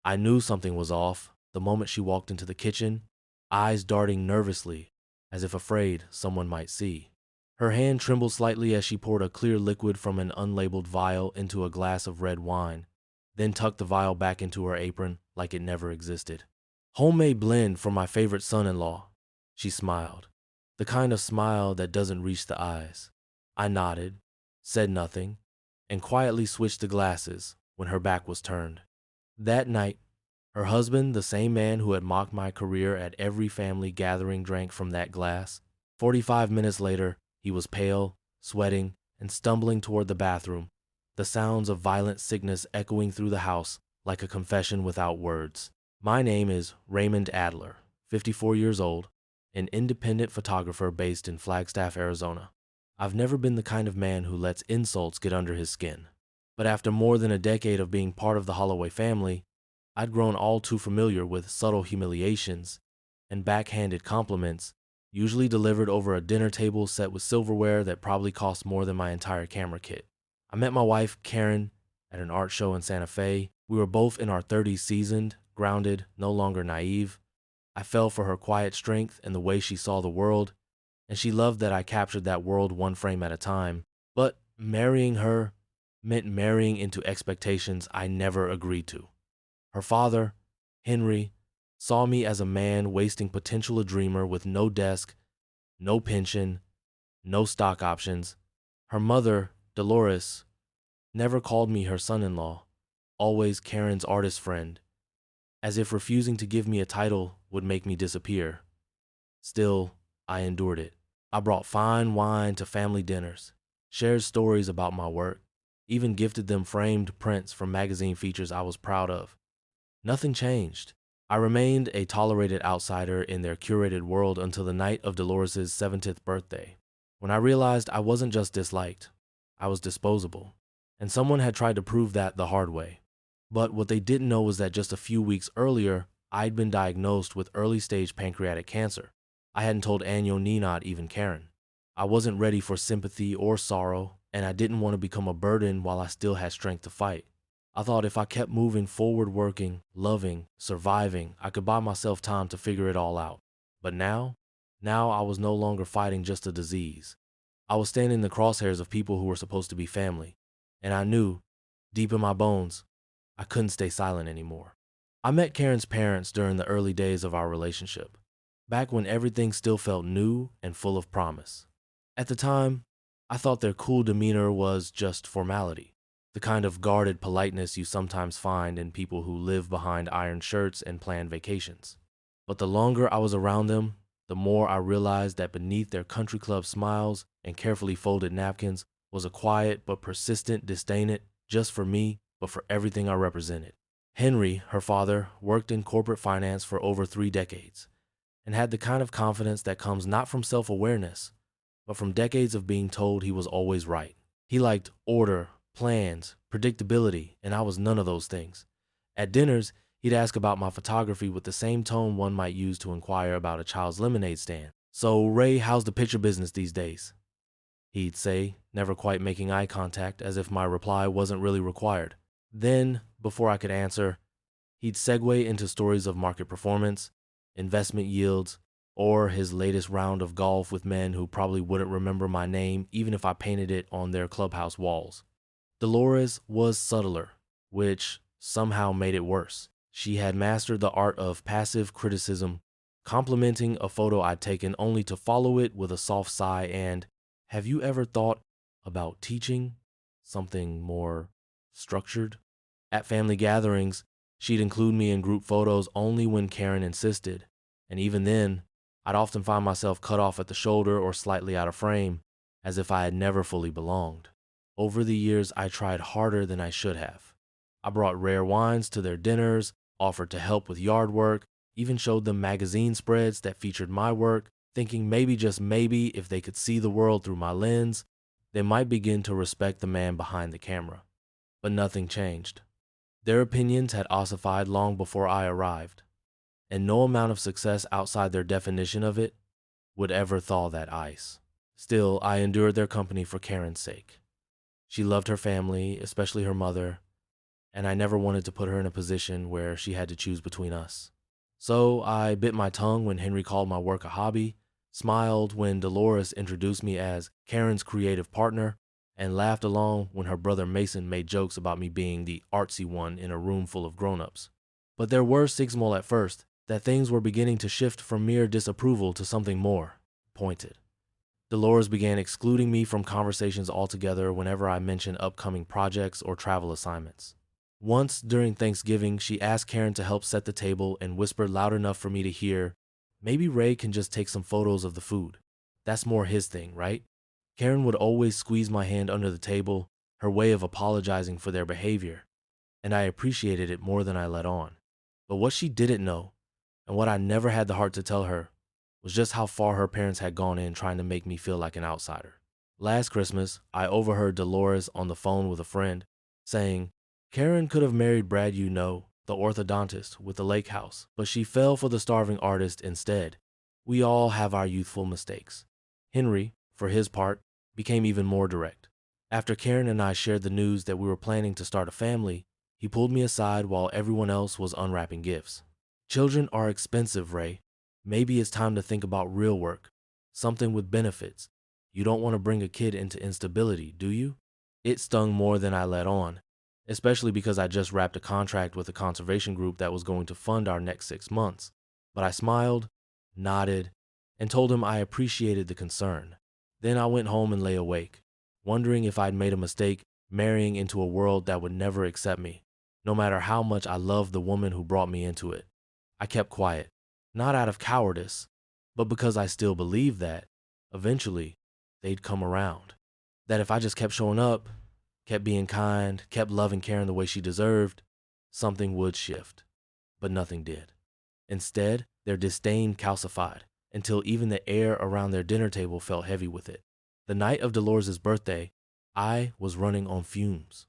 I knew something was off the moment she walked into the kitchen, eyes darting nervously, as if afraid someone might see. Her hand trembled slightly as she poured a clear liquid from an unlabeled vial into a glass of red wine, then tucked the vial back into her apron like it never existed. Homemade blend from my favorite son-in-law, she smiled, the kind of smile that doesn't reach the eyes. I nodded, said nothing, and quietly switched the glasses when her back was turned. That night, her husband, the same man who had mocked my career at every family gathering, drank from that glass. 45 minutes later, he was pale, sweating, and stumbling toward the bathroom, the sounds of violent sickness echoing through the house like a confession without words. My name is Raymond Adler, 54 years old, an independent photographer based in Flagstaff, Arizona. I've never been the kind of man who lets insults get under his skin. But after more than a decade of being part of the Holloway family, I'd grown all too familiar with subtle humiliations and backhanded compliments, usually delivered over a dinner table set with silverware that probably cost more than my entire camera kit. I met my wife, Karen, at an art show in Santa Fe. We were both in our 30s, seasoned, grounded, no longer naive. I fell for her quiet strength and the way she saw the world, and she loved that I captured that world one frame at a time. But marrying her meant marrying into expectations I never agreed to. Her father, Henry, saw me as a man wasting potential, a dreamer with no desk, no pension, no stock options. Her mother, Dolores, never called me her son-in-law, always Karen's artist friend, as if refusing to give me a title would make me disappear. Still, I endured it. I brought fine wine to family dinners, shared stories about my work, even gifted them framed prints from magazine features I was proud of. Nothing changed. I remained a tolerated outsider in their curated world until the night of Dolores' 70th birthday, when I realized I wasn't just disliked, I was disposable, and someone had tried to prove that the hard way. But what they didn't know was that just a few weeks earlier, I'd been diagnosed with early-stage pancreatic cancer. I hadn't told Anyo ni not even Karen. I wasn't ready for sympathy or sorrow, and I didn't want to become a burden while I still had strength to fight. I thought if I kept moving forward, working, loving, surviving, I could buy myself time to figure it all out. But now I was no longer fighting just a disease. I was standing in the crosshairs of people who were supposed to be family, and I knew, deep in my bones, I couldn't stay silent anymore. I met Karen's parents during the early days of our relationship, back when everything still felt new and full of promise. At the time, I thought their cool demeanor was just formality, the kind of guarded politeness you sometimes find in people who live behind iron shirts and plan vacations. But the longer I was around them, the more I realized that beneath their country club smiles and carefully folded napkins was a quiet but persistent disdain, just for me, but for everything I represented. Henry, her father, worked in corporate finance for over 3 decades and had the kind of confidence that comes not from self-awareness, but from decades of being told he was always right. He liked order, plans, predictability, and I was none of those things. At dinners, he'd ask about my photography with the same tone one might use to inquire about a child's lemonade stand. "So, Ray, how's the picture business these days?" he'd say, never quite making eye contact, as if my reply wasn't really required. Then, before I could answer, he'd segue into stories of market performance, investment yields, or his latest round of golf with men who probably wouldn't remember my name even if I painted it on their clubhouse walls. Dolores was subtler, which somehow made it worse. She had mastered the art of passive criticism, complimenting a photo I'd taken only to follow it with a soft sigh and, "Have you ever thought about teaching something more structured?" At family gatherings, she'd include me in group photos only when Karen insisted, and even then, I'd often find myself cut off at the shoulder or slightly out of frame, as if I had never fully belonged. Over the years, I tried harder than I should have. I brought rare wines to their dinners, offered to help with yard work, even showed them magazine spreads that featured my work, thinking maybe, just maybe, if they could see the world through my lens, they might begin to respect the man behind the camera. But nothing changed. Their opinions had ossified long before I arrived, and no amount of success outside their definition of it would ever thaw that ice. Still, I endured their company for Karen's sake. She loved her family, especially her mother, and I never wanted to put her in a position where she had to choose between us. So I bit my tongue when Henry called my work a hobby, smiled when Dolores introduced me as Karen's creative partner, and laughed along when her brother Mason made jokes about me being the artsy one in a room full of grown-ups. But there were signals at first that things were beginning to shift from mere disapproval to something more pointed. Dolores began excluding me from conversations altogether whenever I mentioned upcoming projects or travel assignments. Once during Thanksgiving, she asked Karen to help set the table and whispered loud enough for me to hear, "Maybe Ray can just take some photos of the food. That's more his thing, right?" Karen would always squeeze my hand under the table, her way of apologizing for their behavior, and I appreciated it more than I let on. But what she didn't know, and what I never had the heart to tell her, was just how far her parents had gone in trying to make me feel like an outsider. Last Christmas, I overheard Dolores on the phone with a friend saying, "Karen could have married Brad, the orthodontist with the lake house, but she fell for the starving artist instead. We all have our youthful mistakes." Henry, for his part, became even more direct. After Karen and I shared the news that we were planning to start a family, he pulled me aside while everyone else was unwrapping gifts. "Children are expensive, Ray. Maybe it's time to think about real work, something with benefits. You don't want to bring a kid into instability, do you?" It stung more than I let on, especially because I just wrapped a contract with a conservation group that was going to fund our next 6 months. But I smiled, nodded, and told him I appreciated the concern. Then I went home and lay awake, wondering if I'd made a mistake marrying into a world that would never accept me, no matter how much I loved the woman who brought me into it. I kept quiet, not out of cowardice, but because I still believed that, eventually, they'd come around. That if I just kept showing up, kept being kind, kept loving Karen the way she deserved, something would shift. But nothing did. Instead, their disdain calcified until even the air around their dinner table felt heavy with it. The night of Dolores' birthday, I was running on fumes.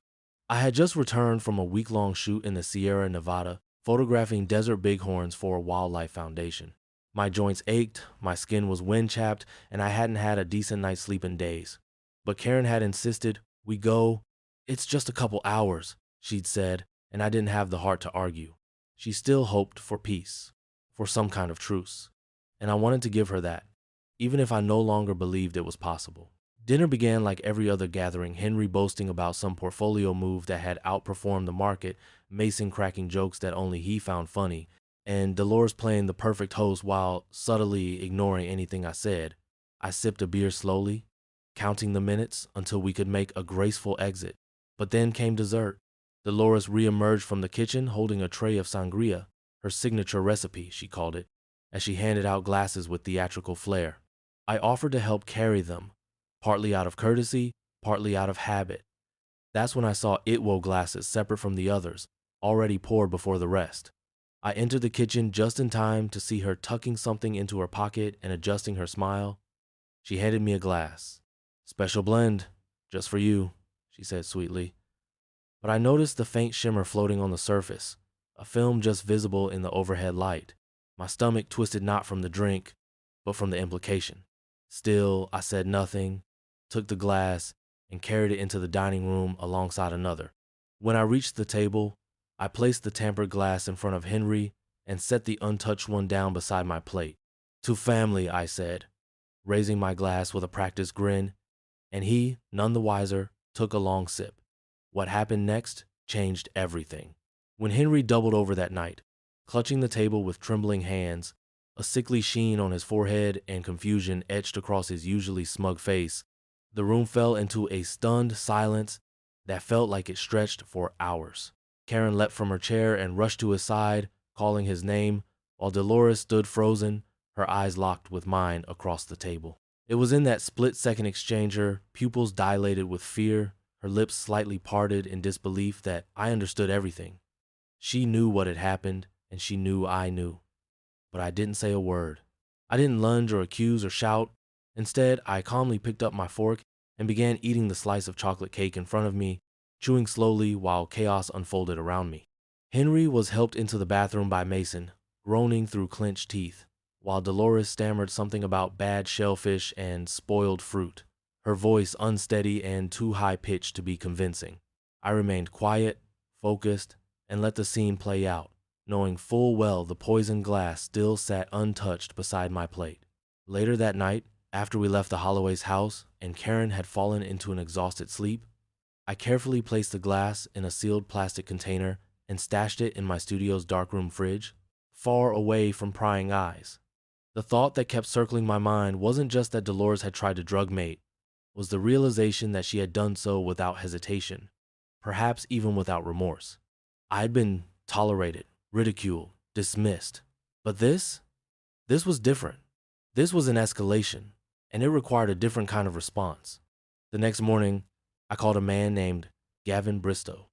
I had just returned from a week-long shoot in the Sierra Nevada, photographing desert bighorns for a wildlife foundation. My joints ached, my skin was wind-chapped, and I hadn't had a decent night's sleep in days. But Karen had insisted we go. "It's just a couple hours," she'd said, and I didn't have the heart to argue. She still hoped for peace, for some kind of truce, and I wanted to give her that, even if I no longer believed it was possible. Dinner began like every other gathering, Henry boasting about some portfolio move that had outperformed the market, Mason cracking jokes that only he found funny, and Dolores playing the perfect host while subtly ignoring anything I said. I sipped a beer slowly, counting the minutes until we could make a graceful exit. But then came dessert. Dolores reemerged from the kitchen holding a tray of sangria, her signature recipe, she called it, as she handed out glasses with theatrical flair. I offered to help carry them, partly out of courtesy, partly out of habit. That's when I saw Itwo glasses separate from the others, already poured before the rest. I entered the kitchen just in time to see her tucking something into her pocket and adjusting her smile. She handed me a glass. "Special blend, just for you," she said sweetly. But I noticed the faint shimmer floating on the surface, a film just visible in the overhead light. My stomach twisted not from the drink, but from the implication. Still, I said nothing, took the glass, and carried it into the dining room alongside another. When I reached the table, I placed the tampered glass in front of Henry and set the untouched one down beside my plate. "To family," I said, raising my glass with a practiced grin, and he, none the wiser, took a long sip. What happened next changed everything. When Henry doubled over that night, clutching the table with trembling hands, a sickly sheen on his forehead and confusion etched across his usually smug face, the room fell into a stunned silence that felt like it stretched for hours. Karen leapt from her chair and rushed to his side, calling his name, while Dolores stood frozen, her eyes locked with mine across the table. It was in that split-second exchange, her pupils dilated with fear, her lips slightly parted in disbelief, that I understood everything. She knew what had happened, and she knew I knew. But I didn't say a word. I didn't lunge or accuse or shout. Instead, I calmly picked up my fork and began eating the slice of chocolate cake in front of me, chewing slowly while chaos unfolded around me. Henry was helped into the bathroom by Mason, groaning through clenched teeth, while Dolores stammered something about bad shellfish and spoiled fruit, her voice unsteady and too high-pitched to be convincing. I remained quiet, focused, and let the scene play out, knowing full well the poisoned glass still sat untouched beside my plate. Later that night, after we left the Holloway's house and Karen had fallen into an exhausted sleep, I carefully placed the glass in a sealed plastic container and stashed it in my studio's darkroom fridge, far away from prying eyes. The thought that kept circling my mind wasn't just that Dolores had tried to drug mate, was the realization that she had done so without hesitation, perhaps even without remorse. I had been tolerated, ridiculed, dismissed. But this was different. This was an escalation, and it required a different kind of response. The next morning, I called a man named Gavin Bristow,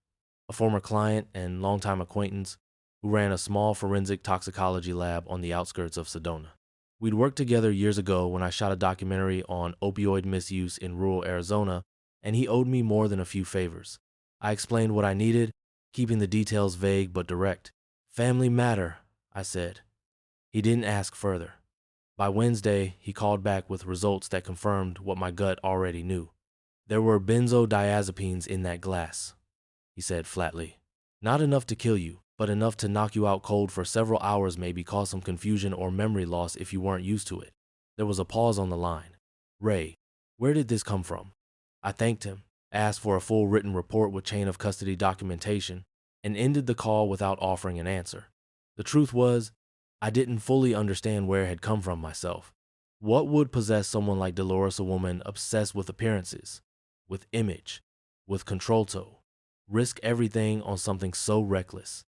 a former client and longtime acquaintance who ran a small forensic toxicology lab on the outskirts of Sedona. We'd worked together years ago when I shot a documentary on opioid misuse in rural Arizona, and he owed me more than a few favors. I explained what I needed, keeping the details vague but direct. "Family matter," I said. He didn't ask further. By Wednesday, he called back with results that confirmed what my gut already knew. "There were benzodiazepines in that glass," he said flatly. "Not enough to kill you, but enough to knock you out cold for several hours, maybe cause some confusion or memory loss if you weren't used to it." There was a pause on the line. "Ray, where did this come from?" I thanked him, asked for a full written report with chain of custody documentation, and ended the call without offering an answer. The truth was, I didn't fully understand where it had come from myself. What would possess someone like Dolores, a woman obsessed with appearances, with image, with control, risk everything on something so reckless?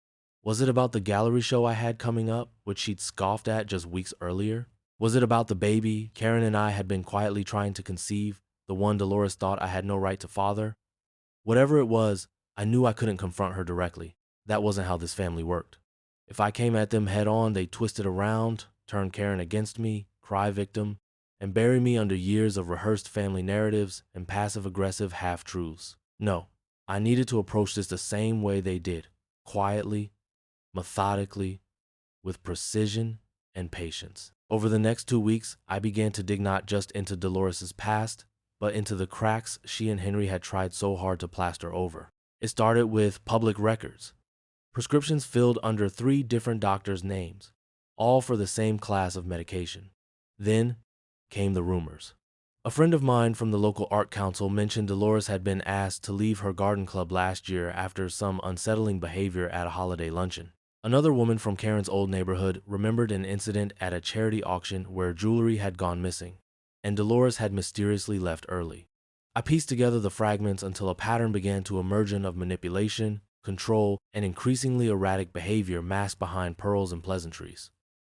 Was it about the gallery show I had coming up, which she'd scoffed at just weeks earlier? Was it about the baby Karen and I had been quietly trying to conceive, the one Dolores thought I had no right to father? Whatever it was, I knew I couldn't confront her directly. That wasn't how this family worked. If I came at them head on, they'd twist it around, turn Karen against me, cry victim, and bury me under years of rehearsed family narratives and passive-aggressive half-truths. No, I needed to approach this the same way they did, quietly, methodically, with precision and patience. Over the next 2 weeks, I began to dig not just into Dolores's past, but into the cracks she and Henry had tried so hard to plaster over. It started with public records. Prescriptions filled under 3 different doctors' names, all for the same class of medication. Then came the rumors. A friend of mine from the local art council mentioned Dolores had been asked to leave her garden club last year after some unsettling behavior at a holiday luncheon. Another woman from Karen's old neighborhood remembered an incident at a charity auction where jewelry had gone missing, and Dolores had mysteriously left early. I pieced together the fragments until a pattern began to emerge of manipulation, control, and increasingly erratic behavior masked behind pearls and pleasantries.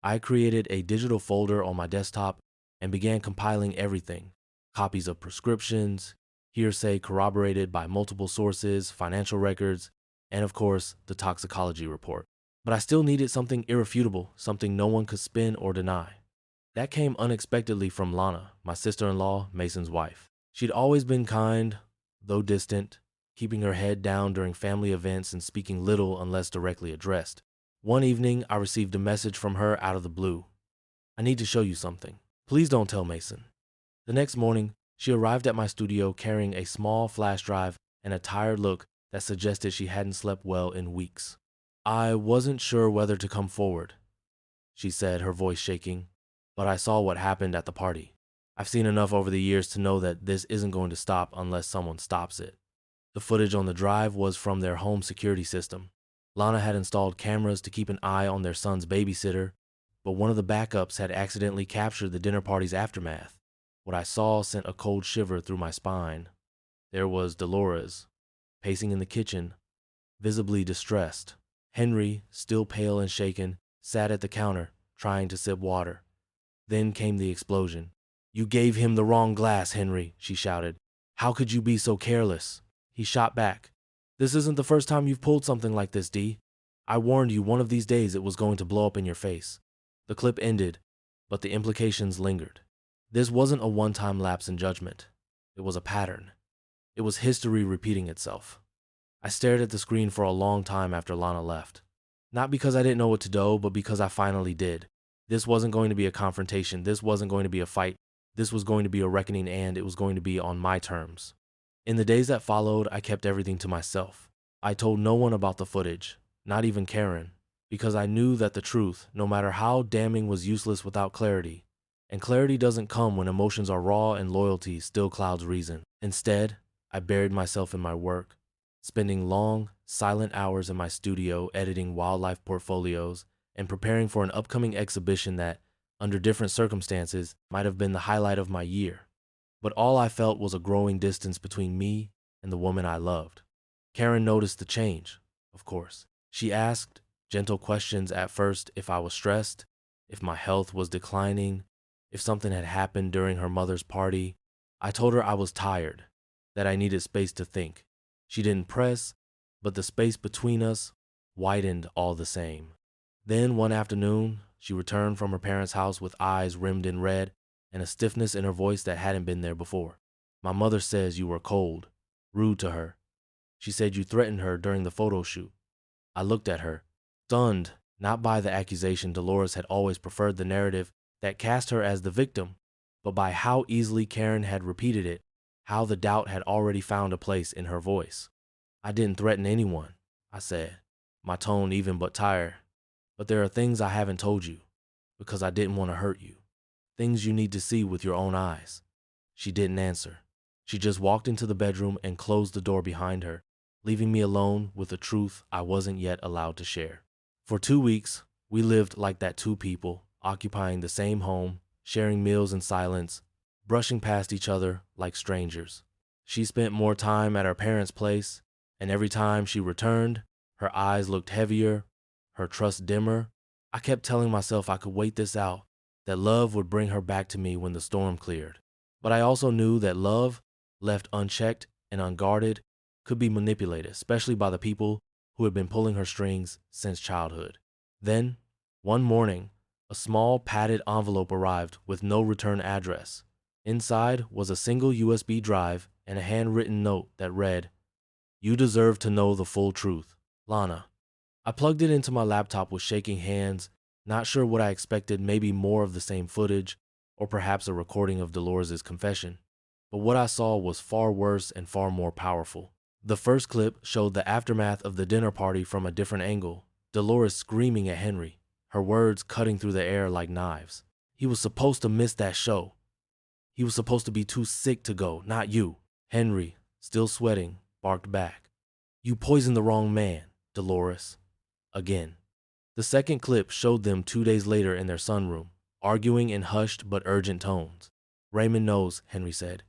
I created a digital folder on my desktop and began compiling everything: copies of prescriptions, hearsay corroborated by multiple sources, financial records, and of course, the toxicology report. But I still needed something irrefutable, something no one could spin or deny. That came unexpectedly from Lana, my sister-in-law, Mason's wife. She'd always been kind, though distant, keeping her head down during family events and speaking little unless directly addressed. One evening, I received a message from her out of the blue. "I need to show you something. Please don't tell Mason." The next morning, she arrived at my studio carrying a small flash drive and a tired look that suggested she hadn't slept well in weeks. "I wasn't sure whether to come forward," she said, her voice shaking, "but I saw what happened at the party. I've seen enough over the years to know that this isn't going to stop unless someone stops it." The footage on the drive was from their home security system. Lana had installed cameras to keep an eye on their son's babysitter, but one of the backups had accidentally captured the dinner party's aftermath. What I saw sent a cold shiver through my spine. There was Dolores, pacing in the kitchen, visibly distressed. Henry, still pale and shaken, sat at the counter, trying to sip water. Then came the explosion. "You gave him the wrong glass, Henry," she shouted. "How could you be so careless?" He shot back. "This isn't the first time you've pulled something like this, Dee. I warned you one of these days it was going to blow up in your face." The clip ended, but the implications lingered. This wasn't a one-time lapse in judgment. It was a pattern. It was history repeating itself. I stared at the screen for a long time after Lana left. Not because I didn't know what to do, but because I finally did. This wasn't going to be a confrontation. This wasn't going to be a fight. This was going to be a reckoning, and it was going to be on my terms. In the days that followed, I kept everything to myself. I told no one about the footage, not even Karen, because I knew that the truth, no matter how damning, was useless without clarity. And clarity doesn't come when emotions are raw and loyalty still clouds reason. Instead, I buried myself in my work, spending long, silent hours in my studio editing wildlife portfolios and preparing for an upcoming exhibition that, under different circumstances, might have been the highlight of my year. But all I felt was a growing distance between me and the woman I loved. Karen noticed the change, of course. She asked gentle questions at first: if I was stressed, if my health was declining, if something had happened during her mother's party. I told her I was tired, that I needed space to think. She didn't press, but the space between us widened all the same. Then one afternoon, she returned from her parents' house with eyes rimmed in red and a stiffness in her voice that hadn't been there before. "My mother says you were cold, rude to her. She said you threatened her during the photo shoot." I looked at her, stunned, not by the accusation. Dolores had always preferred the narrative that cast her as the victim, but by how easily Karen had repeated it, how the doubt had already found a place in her voice. "I didn't threaten anyone," I said, my tone even but tired. "But there are things I haven't told you, because I didn't want to hurt you. Things you need to see with your own eyes." She didn't answer. She just walked into the bedroom and closed the door behind her, leaving me alone with a truth I wasn't yet allowed to share. For 2 weeks, we lived like that, two people, occupying the same home, sharing meals in silence, brushing past each other like strangers. She spent more time at her parents' place, and every time she returned, her eyes looked heavier, her trust dimmer. I kept telling myself I could wait this out, that love would bring her back to me when the storm cleared. But I also knew that love, left unchecked and unguarded, could be manipulated, especially by the people who had been pulling her strings since childhood. Then, one morning, a small padded envelope arrived with no return address. Inside was a single USB drive and a handwritten note that read, "You deserve to know the full truth, Lana." I plugged it into my laptop with shaking hands, not sure what I expected, maybe more of the same footage, or perhaps a recording of Dolores' confession. But what I saw was far worse and far more powerful. The first clip showed the aftermath of the dinner party from a different angle, Dolores screaming at Henry, her words cutting through the air like knives. "He was supposed to miss that show. He was supposed to be too sick to go, not you." Henry, still sweating, barked back, "You poisoned the wrong man, Dolores." Again. The second clip showed them 2 days later in their sunroom, arguing in hushed but urgent tones. "Raymond knows," Henry said.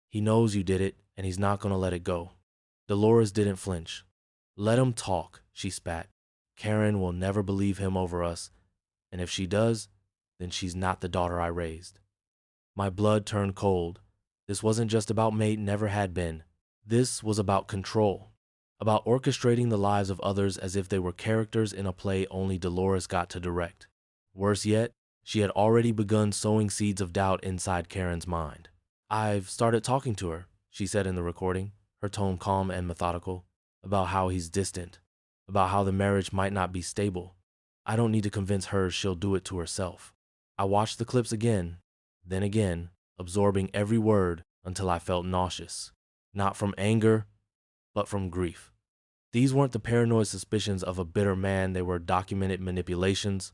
"He knows you did it, and he's not going to let it go." Dolores didn't flinch. "Let him talk," she spat. "Karen will never believe him over us, and if she does, then she's not the daughter I raised." My blood turned cold. This wasn't just about Mate, never had been. This was about control, about orchestrating the lives of others as if they were characters in a play only Dolores got to direct. Worse yet, she had already begun sowing seeds of doubt inside Karen's mind. "I've started talking to her," she said in the recording, her tone calm and methodical, "about how he's distant, about how the marriage might not be stable. I don't need to convince her, she'll do it to herself." I watched the clips again, then again, absorbing every word until I felt nauseous, not from anger, but from grief. These weren't the paranoid suspicions of a bitter man, they were documented manipulations,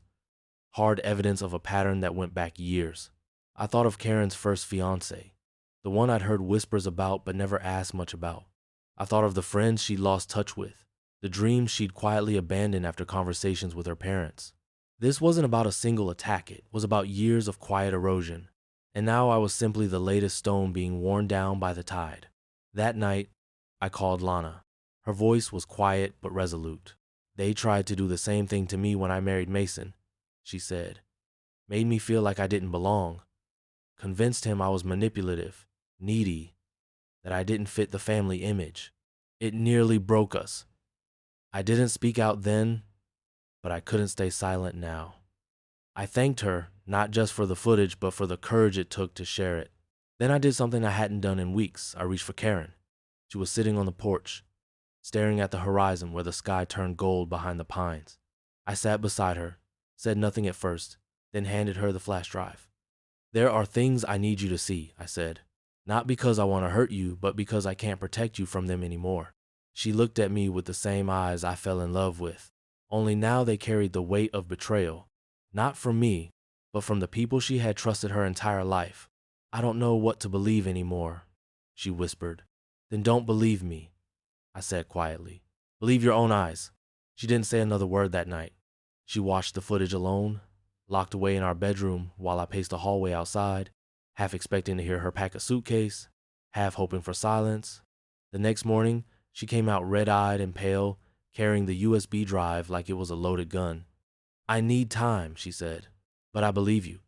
hard evidence of a pattern that went back years. I thought of Karen's first fiancé, the one I'd heard whispers about but never asked much about. I thought of the friends she'd lost touch with, the dreams she'd quietly abandoned after conversations with her parents. This wasn't about a single attack, it was about years of quiet erosion, and now I was simply the latest stone being worn down by the tide. That night, I called Lana. Her voice was quiet but resolute. "They tried to do the same thing to me when I married Mason," she said. "Made me feel like I didn't belong. Convinced him I was manipulative, needy, that I didn't fit the family image. It nearly broke us. I didn't speak out then, but I couldn't stay silent now." I thanked her, not just for the footage, but for the courage it took to share it. Then I did something I hadn't done in weeks. I reached for Karen. She was sitting on the porch, staring at the horizon where the sky turned gold behind the pines. I sat beside her, said nothing at first, then handed her the flash drive. "There are things I need you to see," I said. "Not because I want to hurt you, but because I can't protect you from them anymore." She looked at me with the same eyes I fell in love with, only now they carried the weight of betrayal, not from me, but from the people she had trusted her entire life. I don't know what to believe anymore, she whispered. Then don't believe me, I said quietly. Believe your own eyes. She didn't say another word that night. She watched the footage alone, locked away in our bedroom while I paced the hallway outside, half expecting to hear her pack a suitcase, half hoping for silence. The next morning, she came out red-eyed and pale, carrying the USB drive like it was a loaded gun. I need time, she said, but I believe you,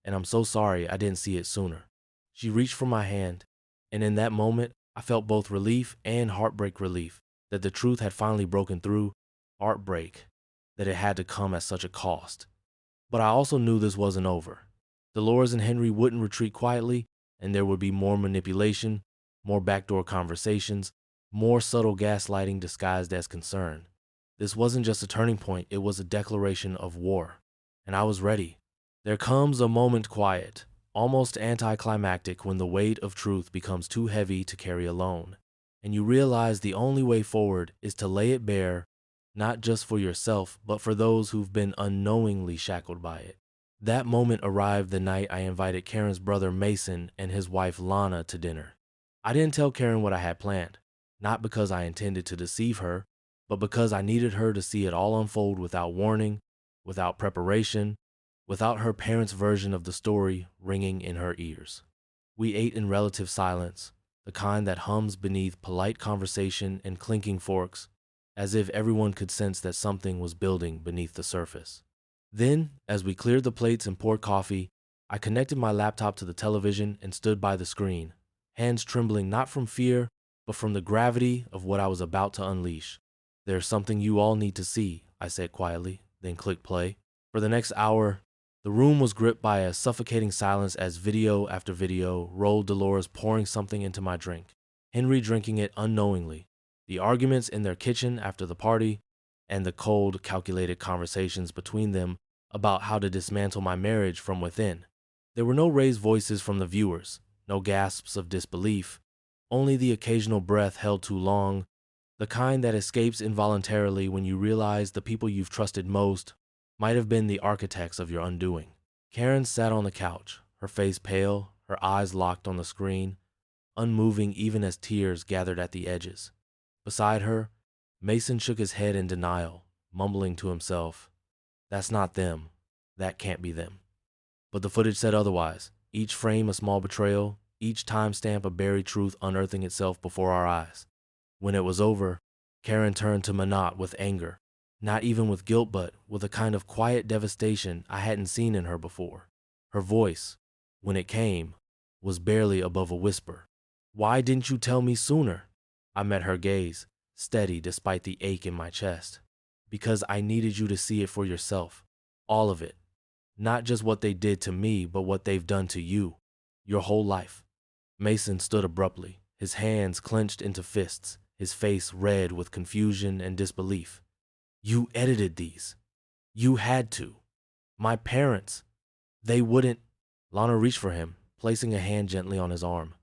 and I'm so sorry I didn't see it sooner. She reached for my hand, and in that moment, I felt both relief and heartbreak relief that the truth had finally broken through, heartbreak that it had to come at such a cost. But I also knew this wasn't over. Dolores and Henry wouldn't retreat quietly, and there would be more manipulation, more backdoor conversations, more subtle gaslighting disguised as concern. This wasn't just a turning point, it was a declaration of war. And I was ready. There comes a moment quiet, almost anticlimactic, when the weight of truth becomes too heavy to carry alone, and you realize the only way forward is to lay it bare, not just for yourself, but for those who've been unknowingly shackled by it. That moment arrived the night I invited Karen's brother Mason and his wife Lana to dinner. I didn't tell Karen what I had planned, not because I intended to deceive her, but because I needed her to see it all unfold without warning, without preparation, without her parents' version of the story ringing in her ears. We ate in relative silence, the kind that hums beneath polite conversation and clinking forks, as if everyone could sense that something was building beneath the surface. Then, as we cleared the plates and poured coffee, I connected my laptop to the television and stood by the screen, hands trembling not from fear, but from the gravity of what I was about to unleash. There's something you all need to see, I said quietly, then clicked play. For the next hour, the room was gripped by a suffocating silence as video after video rolled. Dolores pouring something into my drink, Henry drinking it unknowingly, the arguments in their kitchen after the party, and the cold, calculated conversations between them about how to dismantle my marriage from within. There were no raised voices from the viewers, no gasps of disbelief, only the occasional breath held too long, the kind that escapes involuntarily when you realize the people you've trusted most might have been the architects of your undoing. Karen sat on the couch, her face pale, her eyes locked on the screen, unmoving even as tears gathered at the edges. Beside her, Mason shook his head in denial, mumbling to himself, "That's not them. That can't be them." But the footage said otherwise, each frame a small betrayal, each timestamp a buried truth unearthing itself before our eyes. When it was over, Karen turned to Manat with anger, not even with guilt, but with a kind of quiet devastation I hadn't seen in her before. Her voice, when it came, was barely above a whisper. "Why didn't you tell me sooner?" I met her gaze, steady despite the ache in my chest. "Because I needed you to see it for yourself. All of it. Not just what they did to me, but what they've done to you. Your whole life." Mason stood abruptly, his hands clenched into fists, his face red with confusion and disbelief. "You edited these. You had to. My parents. They wouldn't." Lana reached for him, placing a hand gently on his arm.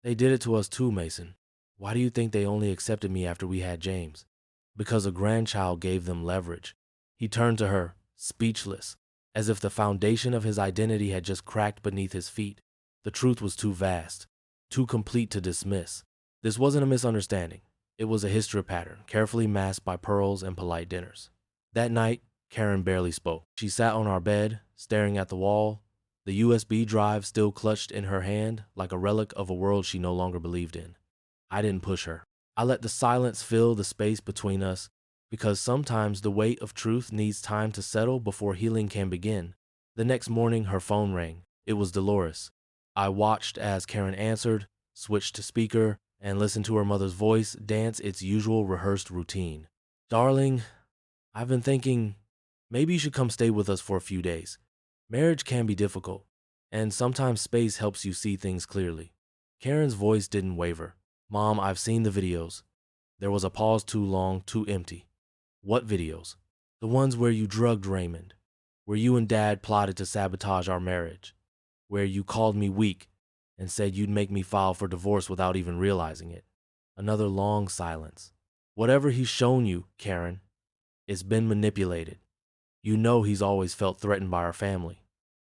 "They did it to us too, Mason. Why do you think they only accepted me after we had James? Because a grandchild gave them leverage." He turned to her, speechless, as if the foundation of his identity had just cracked beneath his feet. The truth was too vast, too complete to dismiss. This wasn't a misunderstanding. It was a history pattern, carefully masked by pearls and polite dinners. That night, Karen barely spoke. She sat on our bed, staring at the wall, the USB drive still clutched in her hand like a relic of a world she no longer believed in. I didn't push her. I let the silence fill the space between us, because sometimes the weight of truth needs time to settle before healing can begin. The next morning, her phone rang. It was Dolores. I watched as Karen answered, switched to speaker, and listened to her mother's voice dance its usual rehearsed routine. "Darling, I've been thinking, maybe you should come stay with us for a few days. Marriage can be difficult, and sometimes space helps you see things clearly." Karen's voice didn't waver. "Mom, I've seen the videos." There was a pause, too long, too empty. "What videos?" "The ones where you drugged Raymond, where you and Dad plotted to sabotage our marriage, where you called me weak and said you'd make me file for divorce without even realizing it." Another long silence. Whatever he's shown you, Karen, it's been manipulated. You know he's always felt threatened by our family.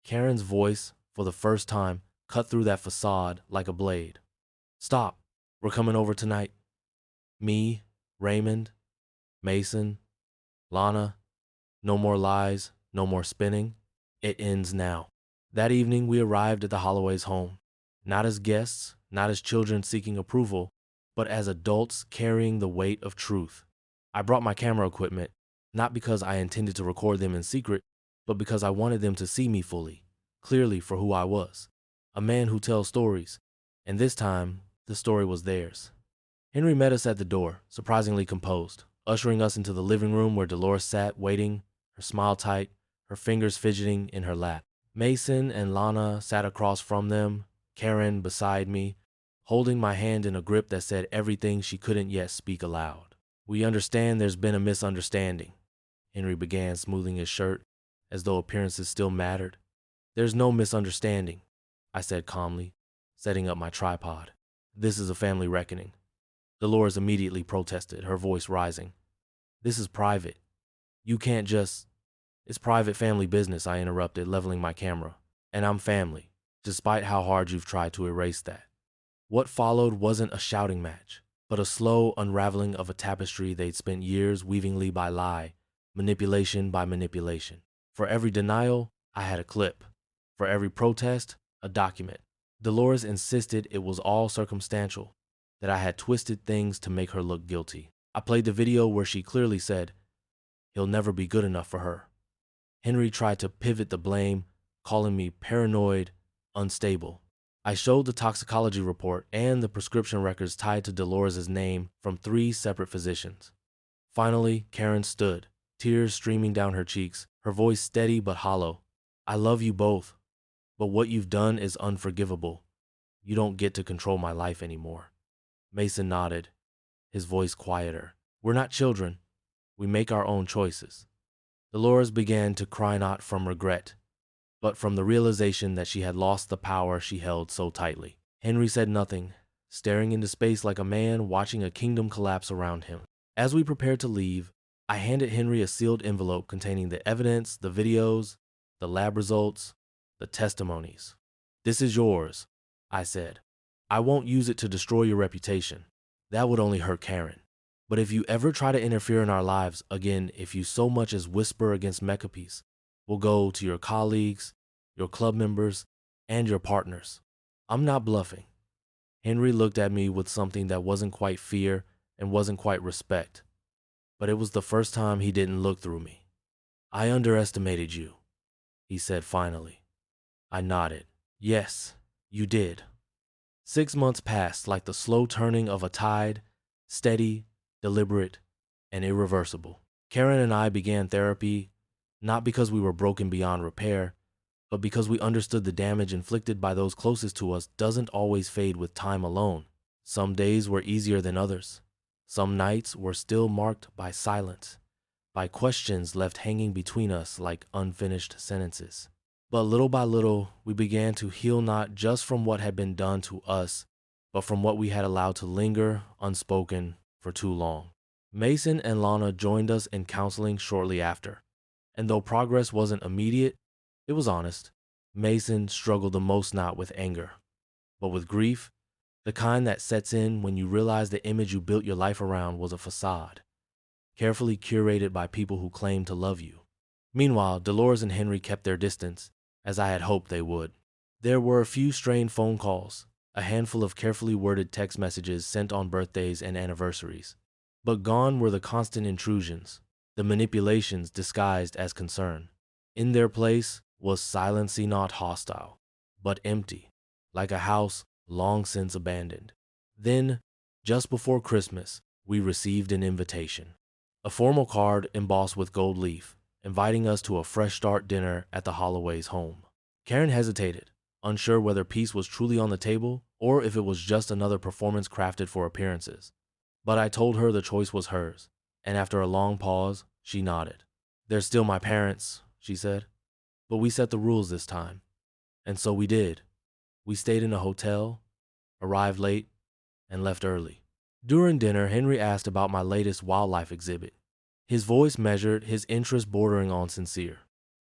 Karen's voice, for the first time, cut through that facade like a blade. Stop. We're coming over tonight. Me, Raymond, Mason, Lana. No more lies, no more spinning. It ends now. That evening, we arrived at the Holloways' home. Not as guests, not as children seeking approval, but as adults carrying the weight of truth. I brought my camera equipment, not because I intended to record them in secret, but because I wanted them to see me fully, clearly for who I was. A man who tells stories, and this time, the story was theirs. Henry met us at the door, surprisingly composed, ushering us into the living room where Dolores sat, waiting, her smile tight, her fingers fidgeting in her lap. Mason and Lana sat across from them, Karen beside me, holding my hand in a grip that said everything she couldn't yet speak aloud. We understand there's been a misunderstanding, Henry began, smoothing his shirt, as though appearances still mattered. There's no misunderstanding, I said calmly, setting up my tripod. This is a family reckoning. Dolores immediately protested, her voice rising. This is private. You can't just... It's private family business, I interrupted, leveling my camera. And I'm family, despite how hard you've tried to erase that. What followed wasn't a shouting match, but a slow unraveling of a tapestry they'd spent years weaving lie by lie, manipulation by manipulation. For every denial, I had a clip. For every protest, a document. Dolores insisted it was all circumstantial, that I had twisted things to make her look guilty. I played the video where she clearly said, he'll never be good enough for her. Henry tried to pivot the blame, calling me paranoid, unstable. I showed the toxicology report and the prescription records tied to Dolores' name from 3 separate physicians. Finally, Karen stood, tears streaming down her cheeks, her voice steady but hollow. I love you both, but what you've done is unforgivable. You don't get to control my life anymore. Mason nodded, his voice quieter. We're not children. We make our own choices. Dolores began to cry not from regret, but from the realization that she had lost the power she held so tightly. Henry said nothing, staring into space like a man watching a kingdom collapse around him. As we prepared to leave, I handed Henry a sealed envelope containing the evidence, the videos, the lab results, the testimonies. This is yours, I said. I won't use it to destroy your reputation. That would only hurt Karen. But if you ever try to interfere in our lives, again, if you so much as whisper against Mechapiece, we'll go to your colleagues, your club members, and your partners. I'm not bluffing. Henry looked at me with something that wasn't quite fear and wasn't quite respect. But it was the first time he didn't look through me. I underestimated you, he said finally. I nodded. Yes, you did. 6 months passed like the slow turning of a tide, steady, deliberate, and irreversible. Karen and I began therapy, not because we were broken beyond repair, but because we understood the damage inflicted by those closest to us doesn't always fade with time alone. Some days were easier than others. Some nights were still marked by silence, by questions left hanging between us like unfinished sentences. But little by little, we began to heal not just from what had been done to us, but from what we had allowed to linger unspoken for too long. Mason and Lana joined us in counseling shortly after, and though progress wasn't immediate, it was honest. Mason struggled the most not with anger, but with grief, the kind that sets in when you realize the image you built your life around was a facade, carefully curated by people who claimed to love you. Meanwhile, Dolores and Henry kept their distance, as I had hoped they would. There were a few strained phone calls, a handful of carefully worded text messages sent on birthdays and anniversaries. But gone were the constant intrusions, the manipulations disguised as concern. In their place was silence not hostile, but empty, like a house long since abandoned. Then, just before Christmas, we received an invitation. A formal card embossed with gold leaf, inviting us to a fresh start dinner at the Holloways' home. Karen hesitated, unsure whether peace was truly on the table or if it was just another performance crafted for appearances. But I told her the choice was hers, and after a long pause, she nodded. They're still my parents, she said, but we set the rules this time. And so we did. We stayed in a hotel, arrived late, and left early. During dinner, Henry asked about my latest wildlife exhibit. His voice measured, his interest bordering on sincere.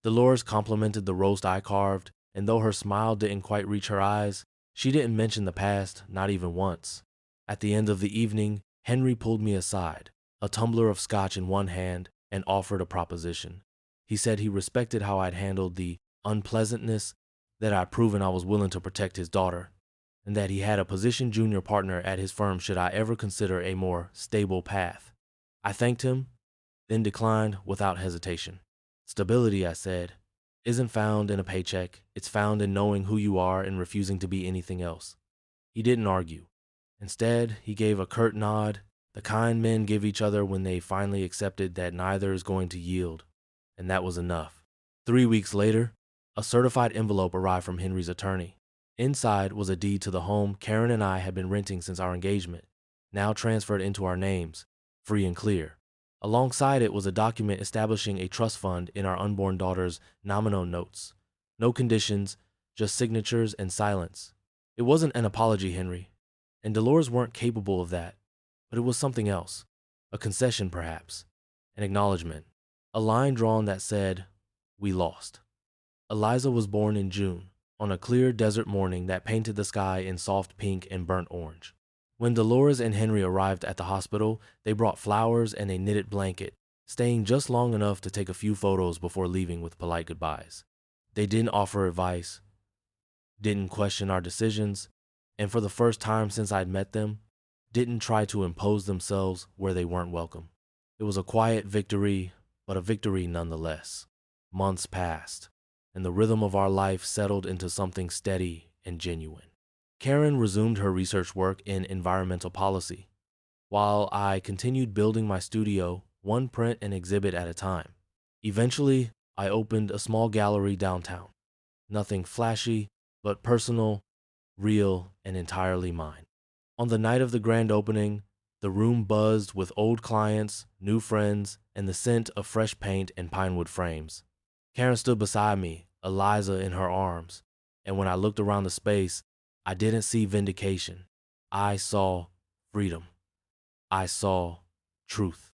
Dolores complimented the roast I carved, and though her smile didn't quite reach her eyes, she didn't mention the past, not even once. At the end of the evening, Henry pulled me aside, a tumbler of scotch in one hand, and offered a proposition. He said he respected how I'd handled the unpleasantness, that I'd proven I was willing to protect his daughter, and that he had a position junior partner at his firm should I ever consider a more stable path. I thanked him, then declined without hesitation. Stability, I said, isn't found in a paycheck. It's found in knowing who you are and refusing to be anything else. He didn't argue. Instead, he gave a curt nod, the kind men give each other when they finally accepted that neither is going to yield, and that was enough. 3 weeks later, a certified envelope arrived from Henry's attorney. Inside was a deed to the home Karen and I had been renting since our engagement, now transferred into our names, free and clear. Alongside it was a document establishing a trust fund in our unborn daughter's nominal notes. No conditions, just signatures and silence. It wasn't an apology, Henry, and Dolores weren't capable of that, but it was something else. A concession, perhaps. An acknowledgement. A line drawn that said, "We lost." Eliza was born in June, on a clear desert morning that painted the sky in soft pink and burnt orange. When Dolores and Henry arrived at the hospital, they brought flowers and a knitted blanket, staying just long enough to take a few photos before leaving with polite goodbyes. They didn't offer advice, didn't question our decisions, and for the first time since I'd met them, didn't try to impose themselves where they weren't welcome. It was a quiet victory, but a victory nonetheless. Months passed, and the rhythm of our life settled into something steady and genuine. Karen resumed her research work in environmental policy, while I continued building my studio, one print and exhibit at a time. Eventually, I opened a small gallery downtown. Nothing flashy, but personal, real, and entirely mine. On the night of the grand opening, the room buzzed with old clients, new friends, and the scent of fresh paint and pinewood frames. Karen stood beside me, Eliza in her arms, and when I looked around the space, I didn't see vindication. I saw freedom. I saw truth.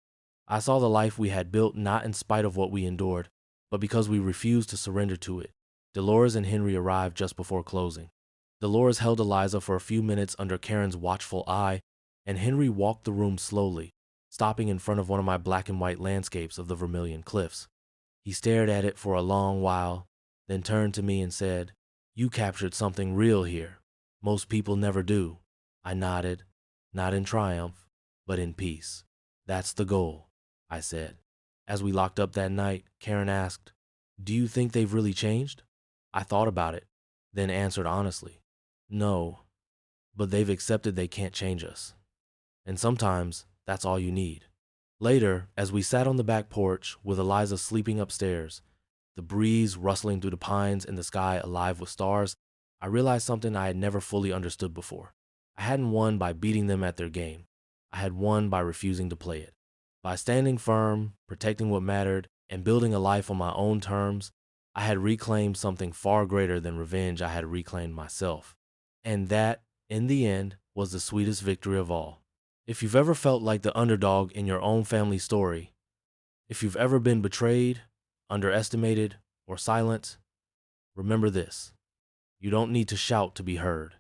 I saw the life we had built not in spite of what we endured, but because we refused to surrender to it. Dolores and Henry arrived just before closing. Dolores held Eliza for a few minutes under Karen's watchful eye, and Henry walked the room slowly, stopping in front of one of my black and white landscapes of the Vermilion Cliffs. He stared at it for a long while, then turned to me and said, "You captured something real here. Most people never do." I nodded, not in triumph, but in peace. "That's the goal," I said. As we locked up that night, Karen asked, "Do you think they've really changed?" I thought about it, then answered honestly, "No, but they've accepted they can't change us. And sometimes that's all you need." Later, as we sat on the back porch with Eliza sleeping upstairs, the breeze rustling through the pines and the sky alive with stars, I realized something I had never fully understood before. I hadn't won by beating them at their game. I had won by refusing to play it. By standing firm, protecting what mattered, and building a life on my own terms, I had reclaimed something far greater than revenge. I had reclaimed myself. And that, in the end, was the sweetest victory of all. If you've ever felt like the underdog in your own family story, if you've ever been betrayed, underestimated, or silenced, remember this. You don't need to shout to be heard.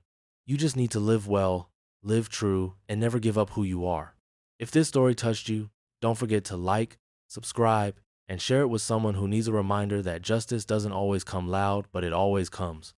You just need to live well, live true, and never give up who you are. If this story touched you, don't forget to like, subscribe, and share it with someone who needs a reminder that justice doesn't always come loud, but it always comes.